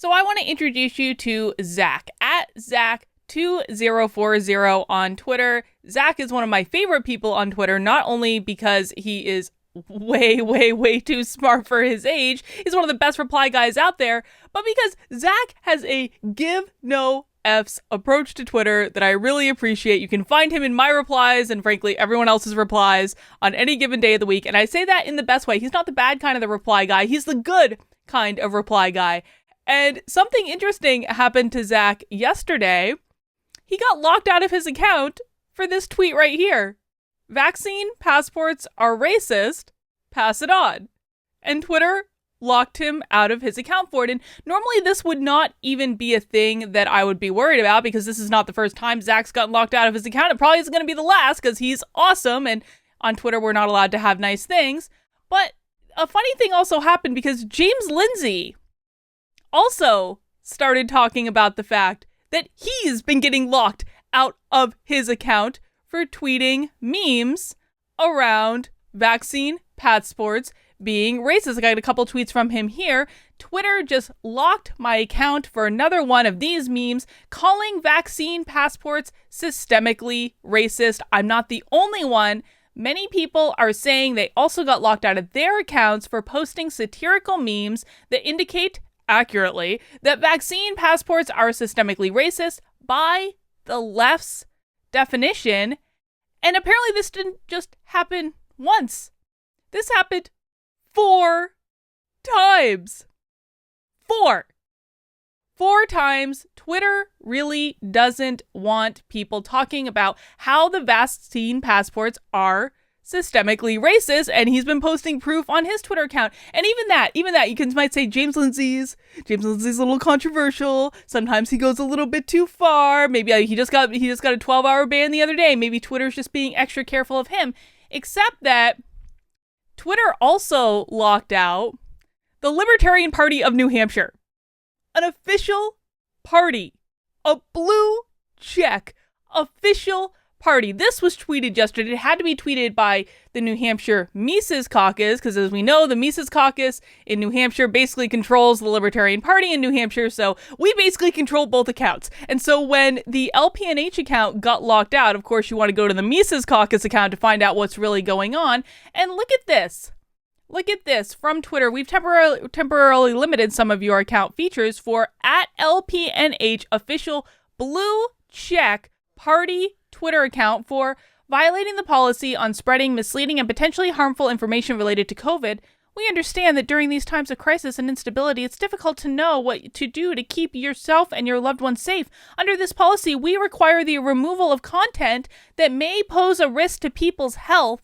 So I want to introduce you to Zach at Zach2040 on Twitter. Zach is one of my favorite people on Twitter, not only because he is way too smart for his age. He's one of the best reply guys out there, but because Zach has a give no F's approach to Twitter that I really appreciate. You can find him in my replies and frankly everyone else's replies on any given day of the week. And I say that in the best way. He's not the bad kind of the reply guy. He's the good kind of reply guy. And something interesting happened to Zach yesterday. He got locked out of his account for this tweet right here. Vaccine passports are racist. Pass it on. And Twitter locked him out of his account for it. And normally this would not even be a thing that I would be worried about because this is not the first time Zach's gotten locked out of his account. It probably isn't going to be the last because he's awesome. And on Twitter, we're not allowed to have nice things. But a funny thing also happened because James Lindsay also started talking about the fact that he's been getting locked out of his account for tweeting memes around vaccine passports being racist. I got a couple tweets from him here. Twitter just locked my account for another one of these memes calling vaccine passports systemically racist. I'm not the only one. Many people are saying they also got locked out of their accounts for posting satirical memes that indicate accurately that vaccine passports are systemically racist by the left's definition. And apparently this didn't just happen once. This happened 4 times. 4 times. Twitter really doesn't want people talking about how the vaccine passports are systemically racist, and he's been posting proof on his Twitter account. And even that, might say James Lindsay's a little controversial. Sometimes he goes a little bit too far. Maybe he just got a 12-hour ban the other day. Maybe Twitter's just being extra careful of him. Except that Twitter also locked out the Libertarian Party of New Hampshire, an official party, a blue check official party. This was tweeted yesterday. It had to be tweeted by the New Hampshire Mises Caucus, because as we know, the Mises Caucus in New Hampshire basically controls the Libertarian Party in New Hampshire, so we basically control both accounts. And so when the LPNH account got locked out, of course you want to go to the Mises Caucus account to find out what's really going on. And look at this. Look at this from Twitter. We've temporarily limited some of your account features for @LPNH official blue check party Twitter account for violating the policy on spreading misleading and potentially harmful information related to COVID. We understand that during these times of crisis and instability, it's difficult to know what to do to keep yourself and your loved ones safe. Under this policy, we require the removal of content that may pose a risk to people's health,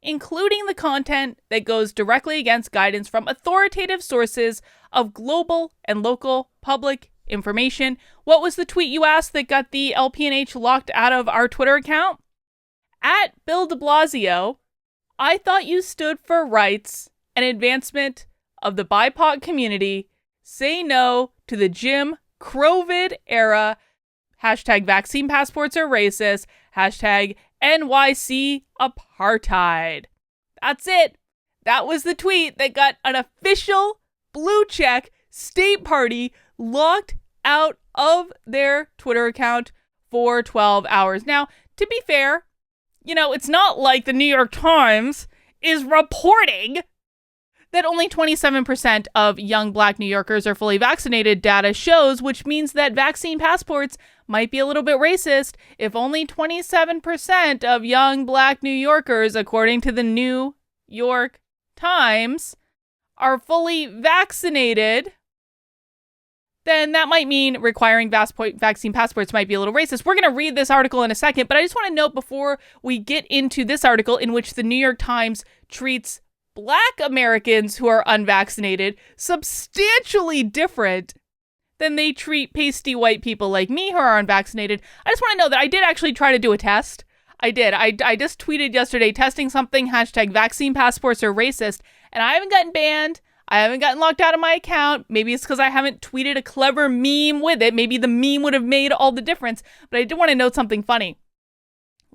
including the content that goes directly against guidance from authoritative sources of global and local public information. What was the tweet, you asked, that got the LPNH locked out of our Twitter account? @Bill de Blasio, I thought you stood for rights and advancement of the BIPOC community. Say no to the Jim Crovid era. #vaccine passports are racist. #NYC apartheid. That's it. That was the tweet that got an official blue check state party locked out of their Twitter account for 12 hours. Now, to be fair, it's not like the New York Times is reporting that only 27% of young Black New Yorkers are fully vaccinated, data shows, which means that vaccine passports might be a little bit racist if only 27% of young Black New Yorkers, according to the New York Times, are fully vaccinated. Then that might mean requiring vaccine passports might be a little racist. We're going to read this article in a second, but I just want to note before we get into this article in which the New York Times treats Black Americans who are unvaccinated substantially different than they treat pasty white people like me who are unvaccinated. I just want to know that I did actually try to do a test. I did. I just tweeted yesterday testing something, #vaccine passports are racist, and I haven't gotten banned. I haven't gotten locked out of my account. Maybe it's because I haven't tweeted a clever meme with it. Maybe the meme would have made all the difference. But I did want to note something funny.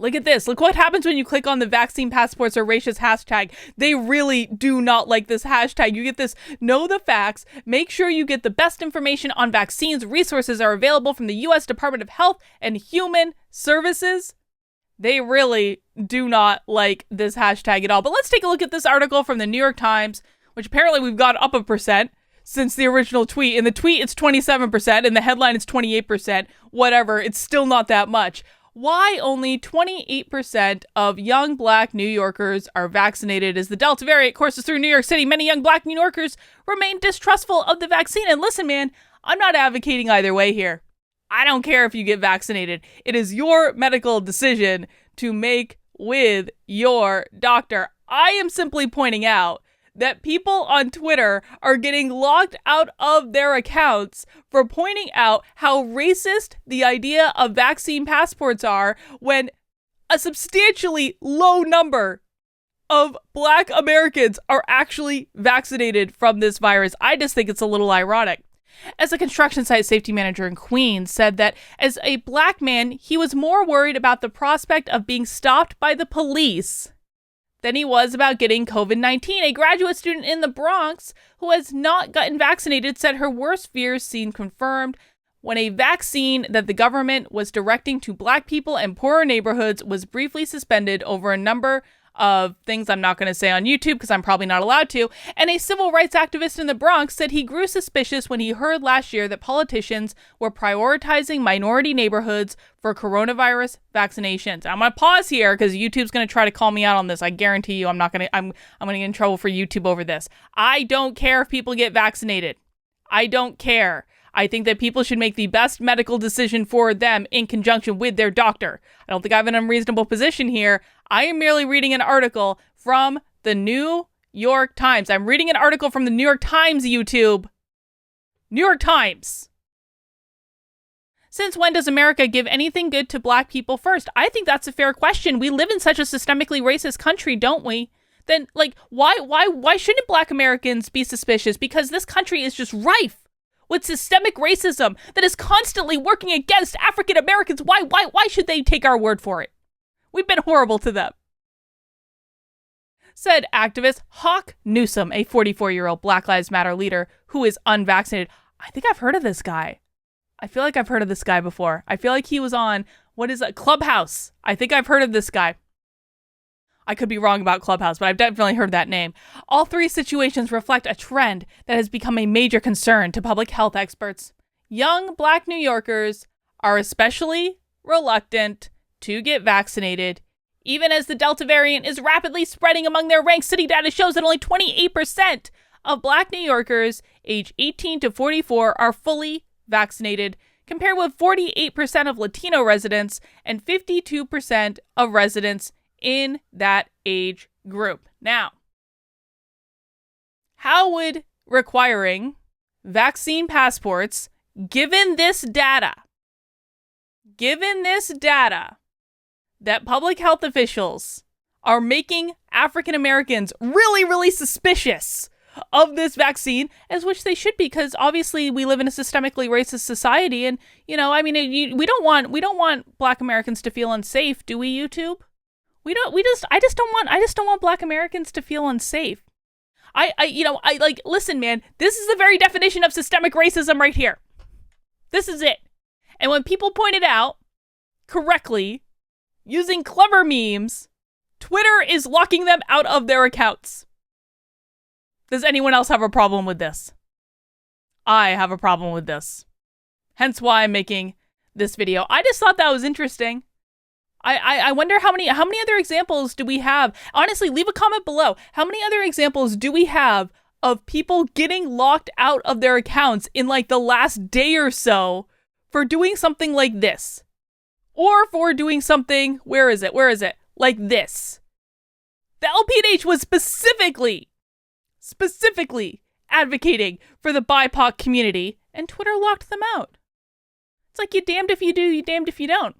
Look at this. Look what happens when you click on the vaccine passports or racist hashtag. They really do not like this hashtag. You get this, know the facts. Make sure you get the best information on vaccines. Resources are available from the U.S. Department of Health and Human Services. They really do not like this hashtag at all. But let's take a look at this article from the New York Times, which apparently we've got up 1% since the original tweet. In the tweet, it's 27%. In the headline, it's 28%. Whatever. It's still not that much. Why only 28% of young Black New Yorkers are vaccinated as the Delta variant courses through New York City. Many young Black New Yorkers remain distrustful of the vaccine. And listen, man, I'm not advocating either way here. I don't care if you get vaccinated. It is your medical decision to make with your doctor. I am simply pointing out that people on Twitter are getting locked out of their accounts for pointing out how racist the idea of vaccine passports are when a substantially low number of Black Americans are actually vaccinated from this virus. I just think it's a little ironic. As a construction site safety manager in Queens said that as a Black man, he was more worried about the prospect of being stopped by the police than he was about getting COVID-19. A graduate student in the Bronx who has not gotten vaccinated said her worst fears seemed confirmed when a vaccine that the government was directing to Black people and poorer neighborhoods was briefly suspended over a number of things I'm not going to say on YouTube because I'm probably not allowed to. And a civil rights activist in the Bronx said he grew suspicious when he heard last year that politicians were prioritizing minority neighborhoods for coronavirus vaccinations. I'm going to pause here because YouTube's going to try to call me out on this. I guarantee you I'm going to get in trouble for YouTube over this. I don't care if people get vaccinated. I don't care. I think that people should make the best medical decision for them in conjunction with their doctor. I don't think I have an unreasonable position here. I am merely reading an article from the New York Times. I'm reading an article from the New York Times, YouTube. New York Times. Since when does America give anything good to Black people first? I think that's a fair question. We live in such a systemically racist country, don't we? Then, why shouldn't Black Americans be suspicious? Because this country is just rife with systemic racism that is constantly working against African Americans. Why should they take our word for it? We've been horrible to them. Said activist Hawk Newsom, a 44-year-old Black Lives Matter leader who is unvaccinated. I think I've heard of this guy. I feel like I've heard of this guy before. I feel like he was on, Clubhouse. I think I've heard of this guy. I could be wrong about Clubhouse, but I've definitely heard that name. All three situations reflect a trend that has become a major concern to public health experts. Young Black New Yorkers are especially reluctant to get vaccinated, even as the Delta variant is rapidly spreading among their ranks. City data shows that only 28% of Black New Yorkers age 18 to 44 are fully vaccinated, compared with 48% of Latino residents and 52% of residents in that age group. Now, how would requiring vaccine passports, given this data, that public health officials are making African Americans really, really suspicious of this vaccine, as which they should be, because obviously we live in a systemically racist society, and we don't want Black Americans to feel unsafe, do we, YouTube? I just don't want Black Americans to feel unsafe. Listen, man, this is the very definition of systemic racism right here. This is it. And when people point it out correctly, using clever memes, Twitter is locking them out of their accounts. Does anyone else have a problem with this? I have a problem with this. Hence why I'm making this video. I just thought that was interesting. I wonder how many other examples do we have? Honestly, leave a comment below. How many other examples do we have of people getting locked out of their accounts in like the last day or so for doing something like this? Or for doing something, where is it? Like this. The LPNH was specifically advocating for the BIPOC community, and Twitter locked them out. It's like, you're damned if you do, you're damned if you don't.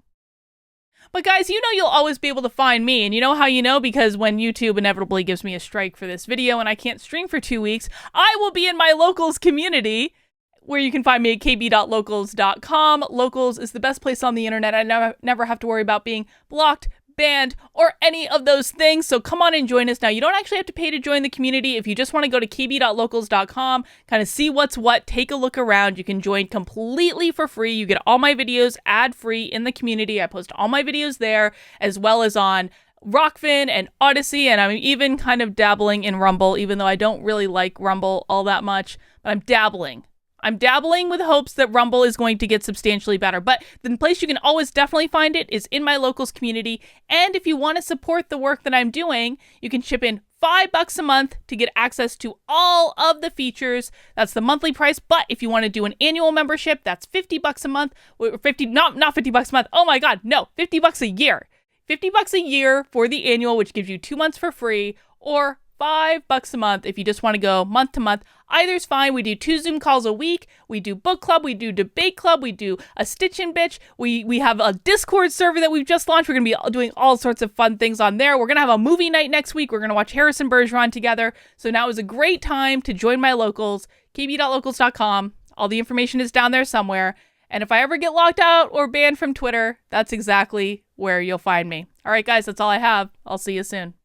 But guys, you'll always be able to find me, and you know how you know? Because when YouTube inevitably gives me a strike for this video and I can't stream for 2 weeks, I will be in my Locals community, where you can find me at kb.locals.com. Locals is the best place on the internet. I never have to worry about being blocked, banned, or any of those things. So come on and join us. Now, you don't actually have to pay to join the community. If you just want to go to kb.locals.com, kind of see what's what, take a look around, you can join completely for free. You get all my videos ad-free in the community. I post all my videos there, as well as on Rockfin and Odyssey, and I'm even kind of dabbling in Rumble, even though I don't really like Rumble all that much, but I'm dabbling. I'm dabbling with hopes that Rumble is going to get substantially better. But the place you can always definitely find it is in my locals community. And if you want to support the work that I'm doing, you can chip in $5 a month to get access to all of the features. That's the monthly price. But if you want to do an annual membership, that's $50 a month. Not $50 a month. Oh my God, no, $50 a year. $50 a year for the annual, which gives you 2 months for free, or $5 a month if you just want to go month to month. Either's fine. We do 2 Zoom calls a week. We do book club. We do debate club. We do a Stitch and Bitch. We have a Discord server that we've just launched. We're going to be doing all sorts of fun things on there. We're going to have a movie night next week. We're going to watch Harrison Bergeron together. So now is a great time to join my locals. kb.locals.com. All the information is down there somewhere. And if I ever get locked out or banned from Twitter, that's exactly where you'll find me. All right, guys, that's all I have. I'll see you soon.